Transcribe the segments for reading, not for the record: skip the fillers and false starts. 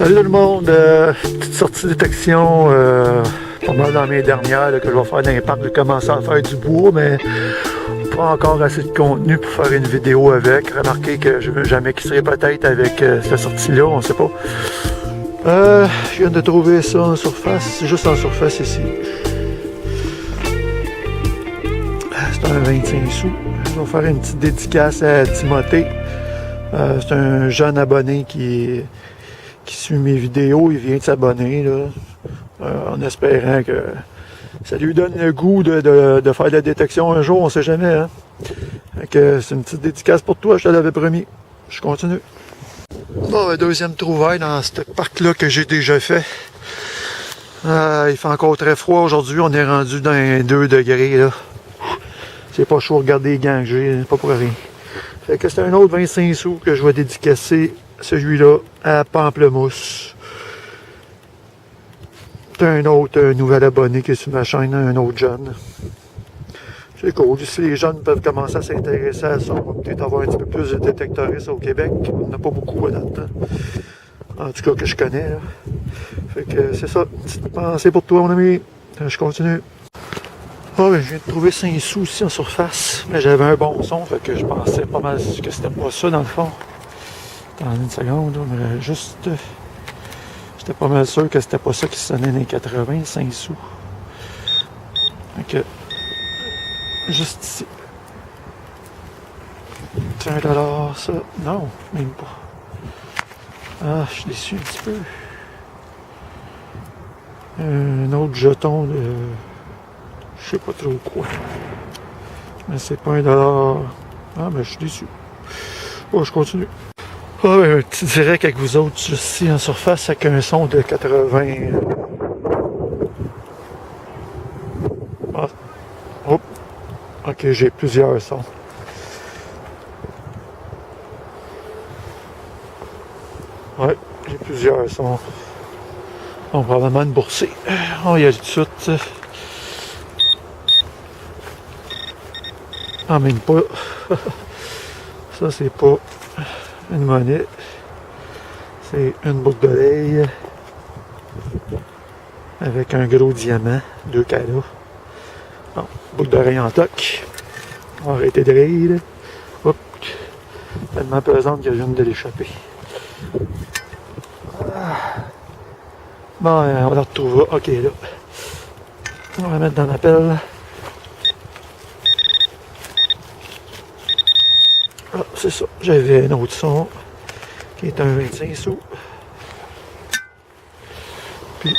Salut tout le monde, petite sortie de détection, pas mal dans mes dernières là, que je vais faire dans les parcs. J'ai commencé à faire du bois, mais pas encore assez de contenu pour faire une vidéo avec. Remarquez que je veux jamais qui serait peut-être avec cette sortie-là, on sait pas. Je viens de trouver ça en surface, juste en surface ici. C'est un 25 sous. Je vais faire une petite dédicace à Timothée. C'est un jeune abonné qui suit mes vidéos. Il vient de s'abonner en espérant que ça lui donne le goût de faire de la détection un jour, on sait jamais. Hein? C'est une petite dédicace pour toi, je te l'avais promis. Je continue. Bon, deuxième trouvaille dans ce parc-là que j'ai déjà fait. Il fait encore très froid aujourd'hui, on est rendu dans les 2 degrés. Là. C'est pas chaud, regardez les gants que j'ai, pas pour rien. Fait que c'est un autre 25 sous que je vais dédicacer, celui-là, à Pamplemousse. C'est un autre nouvel abonné qui est sur ma chaîne, un autre jeune. C'est cool. Si les jeunes peuvent commencer à s'intéresser à ça, on va peut-être avoir un petit peu plus de détectoristes au Québec. On n'a pas beaucoup à date. En tout cas, que je connais. Là. Fait que c'est ça. Petite pensée pour toi, mon ami. Je continue. Je viens de trouver 5 sous ici en surface. Mais j'avais un bon son, fait que je pensais pas mal que c'était pas ça dans le fond. Attends une seconde, là, mais juste. J'étais pas mal sûr que c'était pas ça qui sonnait dans les 80, 5 sous. Fait que. Juste ici. C'est $1, ça. Non, même pas. Ah, je suis déçu un petit peu. Un autre jeton de. Je sais pas trop quoi. Mais c'est pas $1. Ah, mais je suis déçu. Bon, je continue. Un petit direct avec vous autres, ici en surface, avec un son de 80. Ah. Oh. Ok, j'ai plusieurs sons. Ouais, j'ai plusieurs sons. On va probablement une boursée. On va y aller tout de suite. Ah, même pas. Ça, c'est pas une monnaie. C'est une boucle d'oreille avec un gros diamant, 2 carats. Bon, boucle d'oreille en toc. On va arrêter de rire. Hop. Tellement pesante que je viens de l'échapper. Bon, on la retrouvera. Ok, là. On va la mettre dans la pelle. Ah, c'est ça. J'avais un autre son qui est un 25 sous. Puis,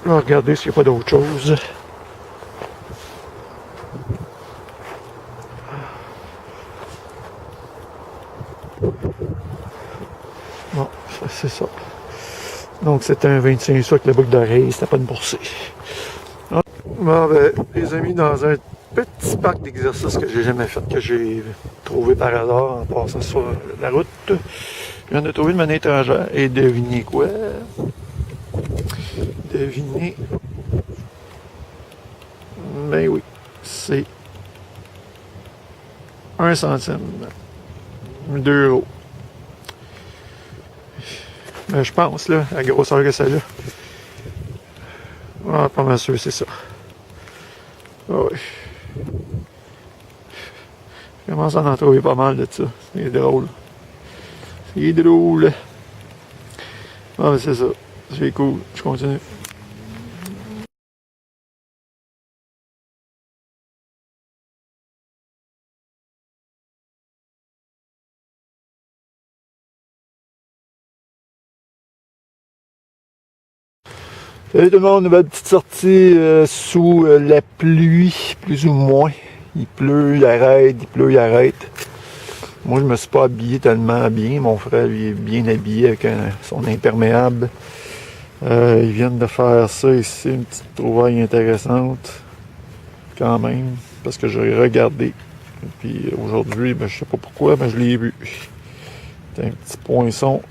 là, regardez s'il n'y a pas d'autre chose. Bon, c'est ça. Donc, c'était un 25 sous avec la boucle d'oreille. C'était pas une boursée. Ah, bon, les amis, dans un petit parc d'exercice que j'ai jamais fait, que j'ai trouvé par hasard en passant sur la route, je viens de trouver une monnaie étrangère. Et devinez quoi? Devinez. Ben oui, c'est 1 centime. 2 euros. Ben, je pense, là, la grosseur que ça a. Ah, pas mal sûr, c'est ça. Ah oui. Je commence à en trouver pas mal de ça. C'est drôle. C'est drôle. Ah, c'est ça. C'est cool. Je continue. Salut tout le monde, une belle petite sortie sous la pluie, plus ou moins. Il pleut, il arrête, il pleut, il arrête. Moi, je me suis pas habillé tellement bien. Mon frère, lui, est bien habillé avec son imperméable. Ils viennent de faire ça ici, une petite trouvaille intéressante. Quand même, parce que j'ai regardé. Et puis aujourd'hui, je sais pas pourquoi, mais je l'ai vu. C'est un petit poinçon.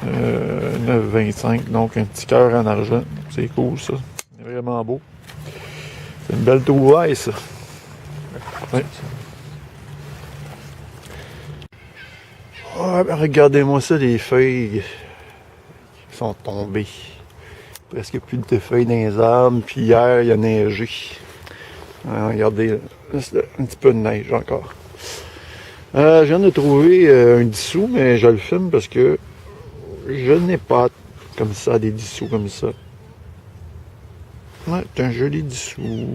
9,25, donc un petit cœur en argent. C'est cool, ça. C'est vraiment beau. C'est une belle trouvaille, ça. Ouais. Regardez-moi ça, les feuilles qui sont tombés. Presque plus de feuilles dans les arbres. Puis hier, il a neigé. Regardez, là, c'est un petit peu de neige encore. Je viens de trouver un dissous, mais je le filme parce que je n'ai pas comme ça des dissous comme ça. Ouais, c'est un joli dissous.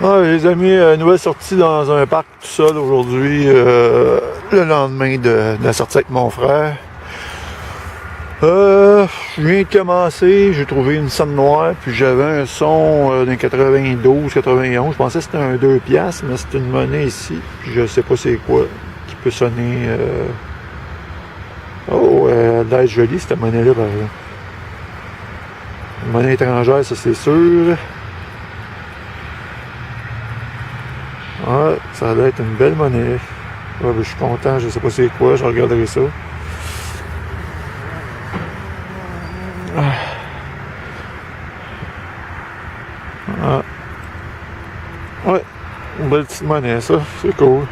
Ah, les amis, nouvelle sortie dans un parc tout seul aujourd'hui, le lendemain de la sortie avec mon frère. Je viens de commencer, j'ai trouvé une somme noire, puis j'avais un son d'un 92, 91, je pensais que c'était un 2 piastres, mais c'est une monnaie ici, puis je sais pas c'est quoi, qui peut sonner... Oh, elle a l'air jolie cette monnaie-là, par exemple. Une monnaie étrangère, ça c'est sûr. Ouais, ça doit être une belle monnaie. Ouais, ben, je suis content, je sais pas c'est quoi, je regarderai ça. Ah. Ouais, une belle petite monnaie, ça, c'est cool.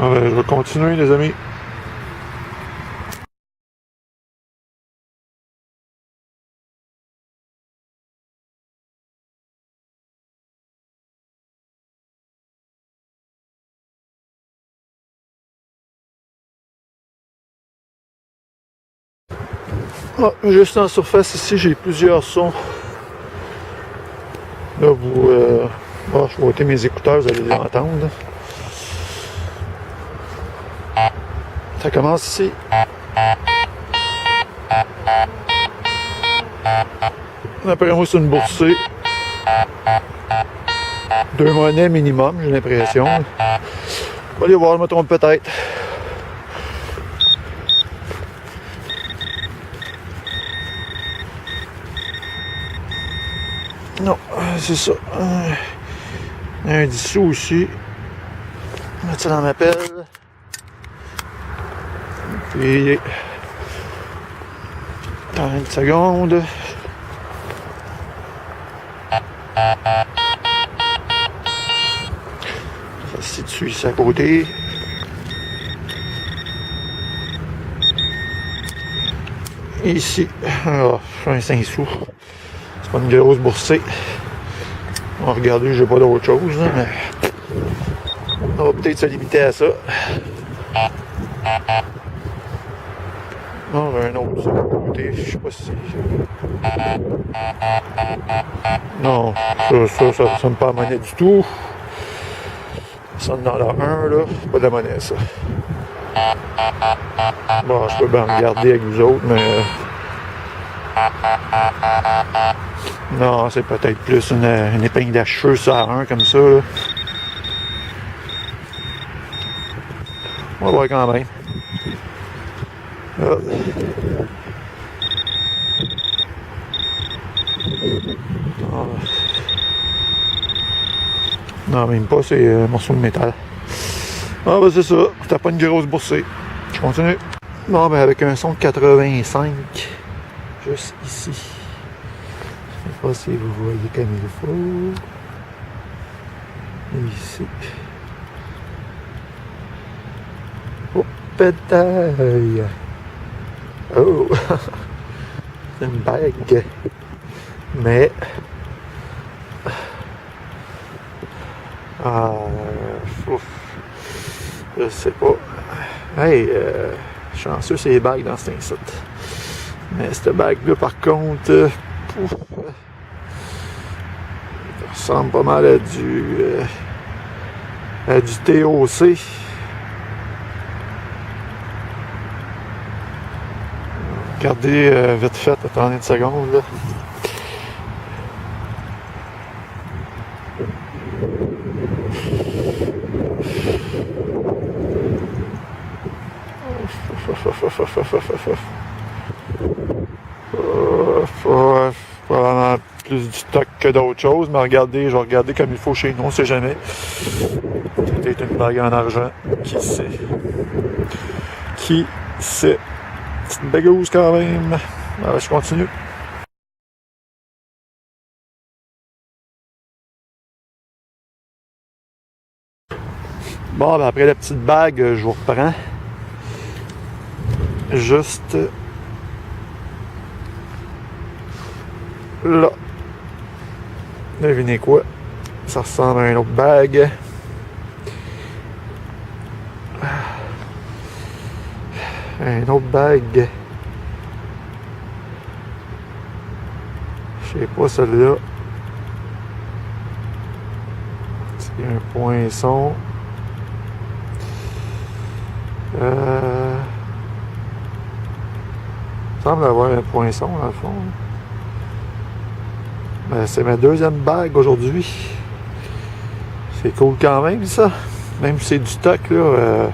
Ah ben, je vais continuer, les amis. Ah, juste en surface ici, j'ai plusieurs sons. Là, je vais ôter mes écouteurs, vous allez les entendre. Ça commence ici. Après moi, c'est une boursée. 2 monnaies minimum, j'ai l'impression. On va aller voir, je me trompe peut-être. Non, c'est ça. Un dissous aussi. On va mettre ça dans ma pelle. Puis... 30 secondes. Ça se situe ici à côté. Ici, alors, un 5 sous. C'est pas une grosse boursée. On va regarder, j'ai pas d'autre chose, mais on va peut-être se limiter à ça. Non, un autre sur le côté, je sais pas si... Non, ça sonne pas à monnaie du tout. Ça sonne dans la 1, là. C'est pas de la monnaie, ça. Bon, je peux bien regarder avec vous autres, mais... Non, c'est peut-être plus une épingle à cheveux sur la 1, comme ça, là. On va voir quand même. Ah. Non, même pas, c'est un morceau de métal. Ah, ben c'est ça. T'as pas une grosse boursée. Je continue. Bon, ben avec un son de 85. Juste ici. Je sais pas si vous voyez comme il faut. Ici. Oh, pétaille. Oh. C'est une bague. Mais... ouf. Je sais pas. Hey, chanceux c'est les bagues dans cet instant. Mais cette bague-là, par contre, ça ressemble pas mal à du TOC. Regardez vite fait, attendez une seconde là. Probablement plus du stock que d'autres choses, mais regardez, je vais regarder comme il faut chez nous, on sait jamais. C'est peut-être une bague en argent, qui sait. Qui sait. Petite bagouse quand même. Alors, je continue. Bon, ben après la petite bague, je vous reprends. juste là. Devinez quoi? Ça ressemble à une autre bague. Une autre bague. Je sais pas celle-là. C'est un poinçon. Il semble avoir un poinçon dans le fond. Ben, c'est ma deuxième bague aujourd'hui. C'est cool quand même ça. Même si c'est du stock là.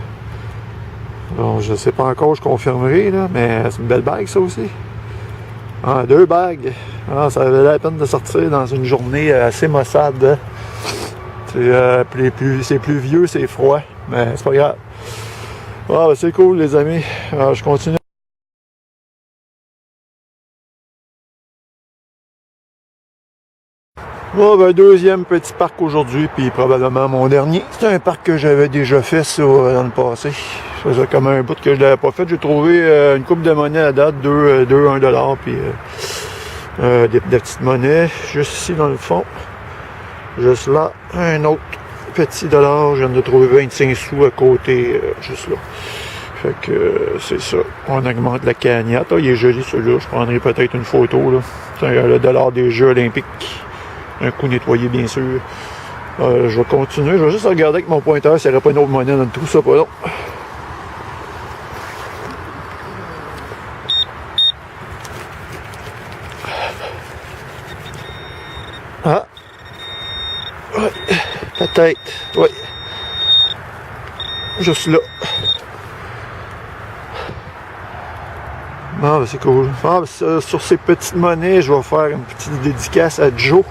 Bon, je sais pas encore, je confirmerai là, mais c'est une belle bague ça aussi. Ah, 2 bagues. Ah, ça valait la peine de sortir dans une journée assez maussade. C'est plus vieux, c'est froid, mais c'est pas grave. Ah, ben, c'est cool les amis. Alors, je continue. Oh, ben, deuxième petit parc aujourd'hui, puis probablement mon dernier. C'est un parc que j'avais déjà fait ça dans le passé. Ça faisait comme un bout que je l'avais pas fait. J'ai trouvé une coupe de monnaie à date, 1$, puis des petites monnaies, juste ici dans le fond. Juste là, un autre petit dollar. Je viens de trouver 25 sous à côté, juste là. Fait que c'est ça. On augmente la cagnotte. Ah, il est joli celui-là. Je prendrai peut-être une photo là. C'est le dollar des Jeux olympiques. Un coup nettoyé, bien sûr. Je vais continuer. Je vais juste regarder avec mon pointeur s'il n'y aurait pas une autre monnaie dans le trou. Ça, pas long. Ah. Ouais. Peut-être. Oui. Juste là. Ah, ben c'est cool. Ah, ben sur ces petites monnaies, je vais faire une petite dédicace à Joe.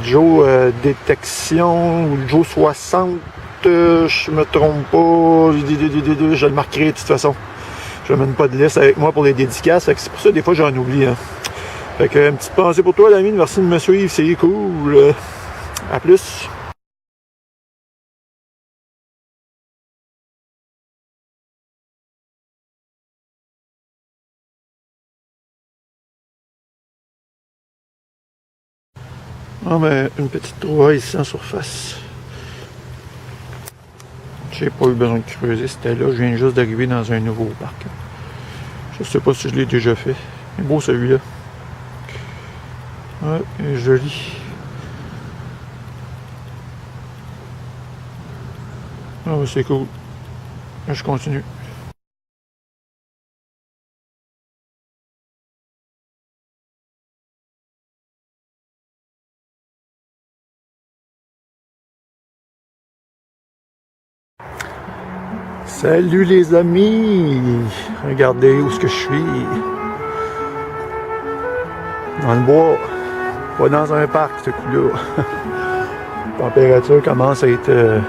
Joe Détection ou Joe 60, je me trompe pas, je le marquerai de toute façon. Je mène pas de liste avec moi pour les dédicaces, c'est pour ça des fois j'en oublie. Hein. Fait que une petite pensée pour toi l'ami, merci de me suivre, c'est cool. À plus. Ah ben, une petite trouvaille ici en surface. J'ai pas eu besoin de creuser, c'était là. Je viens juste d'arriver dans un nouveau parc. Je sais pas si je l'ai déjà fait. Il est beau celui-là. Ouais, il est joli. Ah ben, c'est cool. Je continue. Salut les amis! Regardez où est-ce que je suis. Dans le bois. Pas dans un parc, ce coup-là. La température commence à être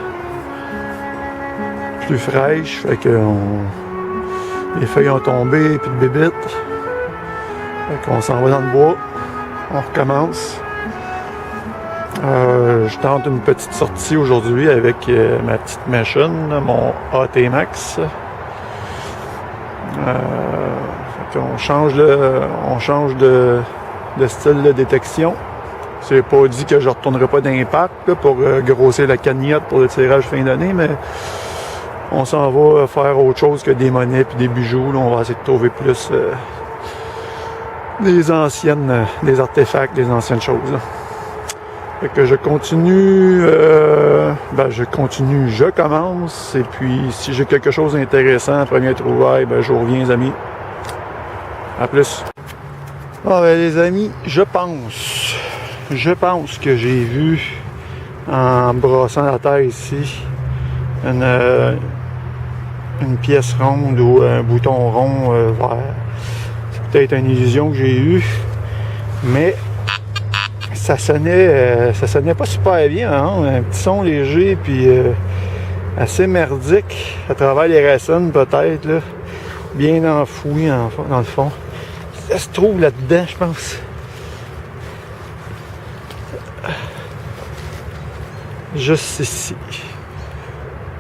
plus fraîche. Fait que les feuilles ont tombé, puis de bébites. Fait qu'on s'en va dans le bois. On recommence. Je tente une petite sortie aujourd'hui avec ma petite machine, mon AT Max. On change de style de détection. C'est pas dit que je ne retournerai pas d'impact pour grossir la cagnotte pour le tirage fin d'année, mais on s'en va faire autre chose que des monnaies et des bijoux. Là, on va essayer de trouver plus des artefacts, des anciennes choses. Là. Fait que je continue, je commence, et puis si j'ai quelque chose d'intéressant, première trouvaille, ben je vous reviens les amis. À plus. Ah ben les amis, je pense que j'ai vu, en brassant la terre ici, une pièce ronde ou un bouton rond vert. C'est peut-être une illusion que j'ai eue, mais ça sonnait pas super bien, hein? Un petit son léger puis assez merdique à travers les racines peut-être là, bien enfoui dans le fond. Ça se trouve là-dedans, je pense. Juste ici.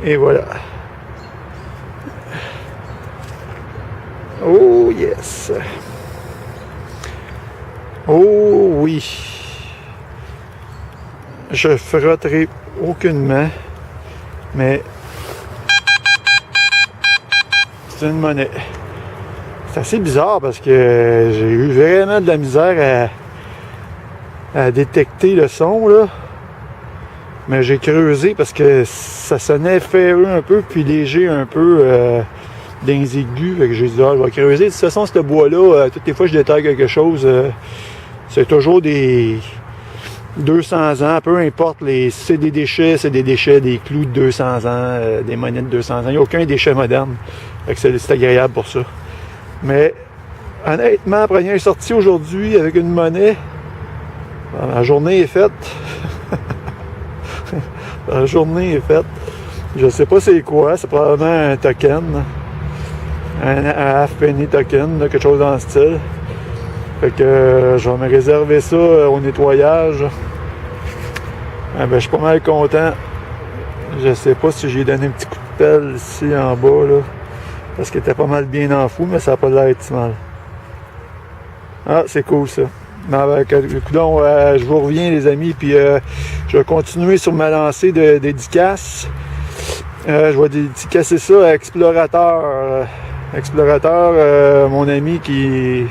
Et voilà. Oh yes! Oh oui! Je frotterai aucunement, mais c'est une monnaie. C'est assez bizarre parce que j'ai eu vraiment de la misère à détecter le son, là. Mais j'ai creusé parce que ça sonnait ferreux un peu, puis léger un peu dans les aigus. Fait que j'ai dit, je vais creuser. De toute façon, ce bois-là, toutes les fois que je détaille quelque chose, c'est toujours des 200 ans, peu importe. C'est des déchets, des clous de 200 ans, des monnaies de 200 ans. Il n'y a aucun déchet moderne. Fait que c'est agréable pour ça. Mais honnêtement, la première sortie aujourd'hui avec une monnaie, la journée est faite. La journée est faite. Je sais pas c'est quoi, c'est probablement un token. Un half penny token, là, quelque chose dans le style. Fait que je vais me réserver ça au nettoyage. Je suis pas mal content. Je sais pas si j'ai donné un petit coup de pelle ici en bas, là. Parce qu'il était pas mal bien enfoui, mais ça n'a pas l'air si mal. Ah, c'est cool ça. Coudonc, je vous reviens les amis, puis je vais continuer sur ma lancée de dédicaces. Je vais dédicacer ça à Explorateur. Explorateur, mon ami qui est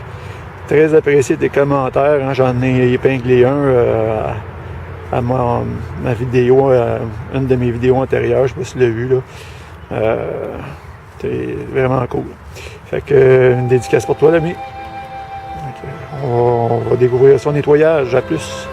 très apprécié des commentaires. Hein. J'en ai épinglé un à ma vidéo, une de mes vidéos antérieures, je sais pas si tu l'as vu là. C'est vraiment cool. Fait que une dédicace pour toi l'ami. On va découvrir son nettoyage. À plus.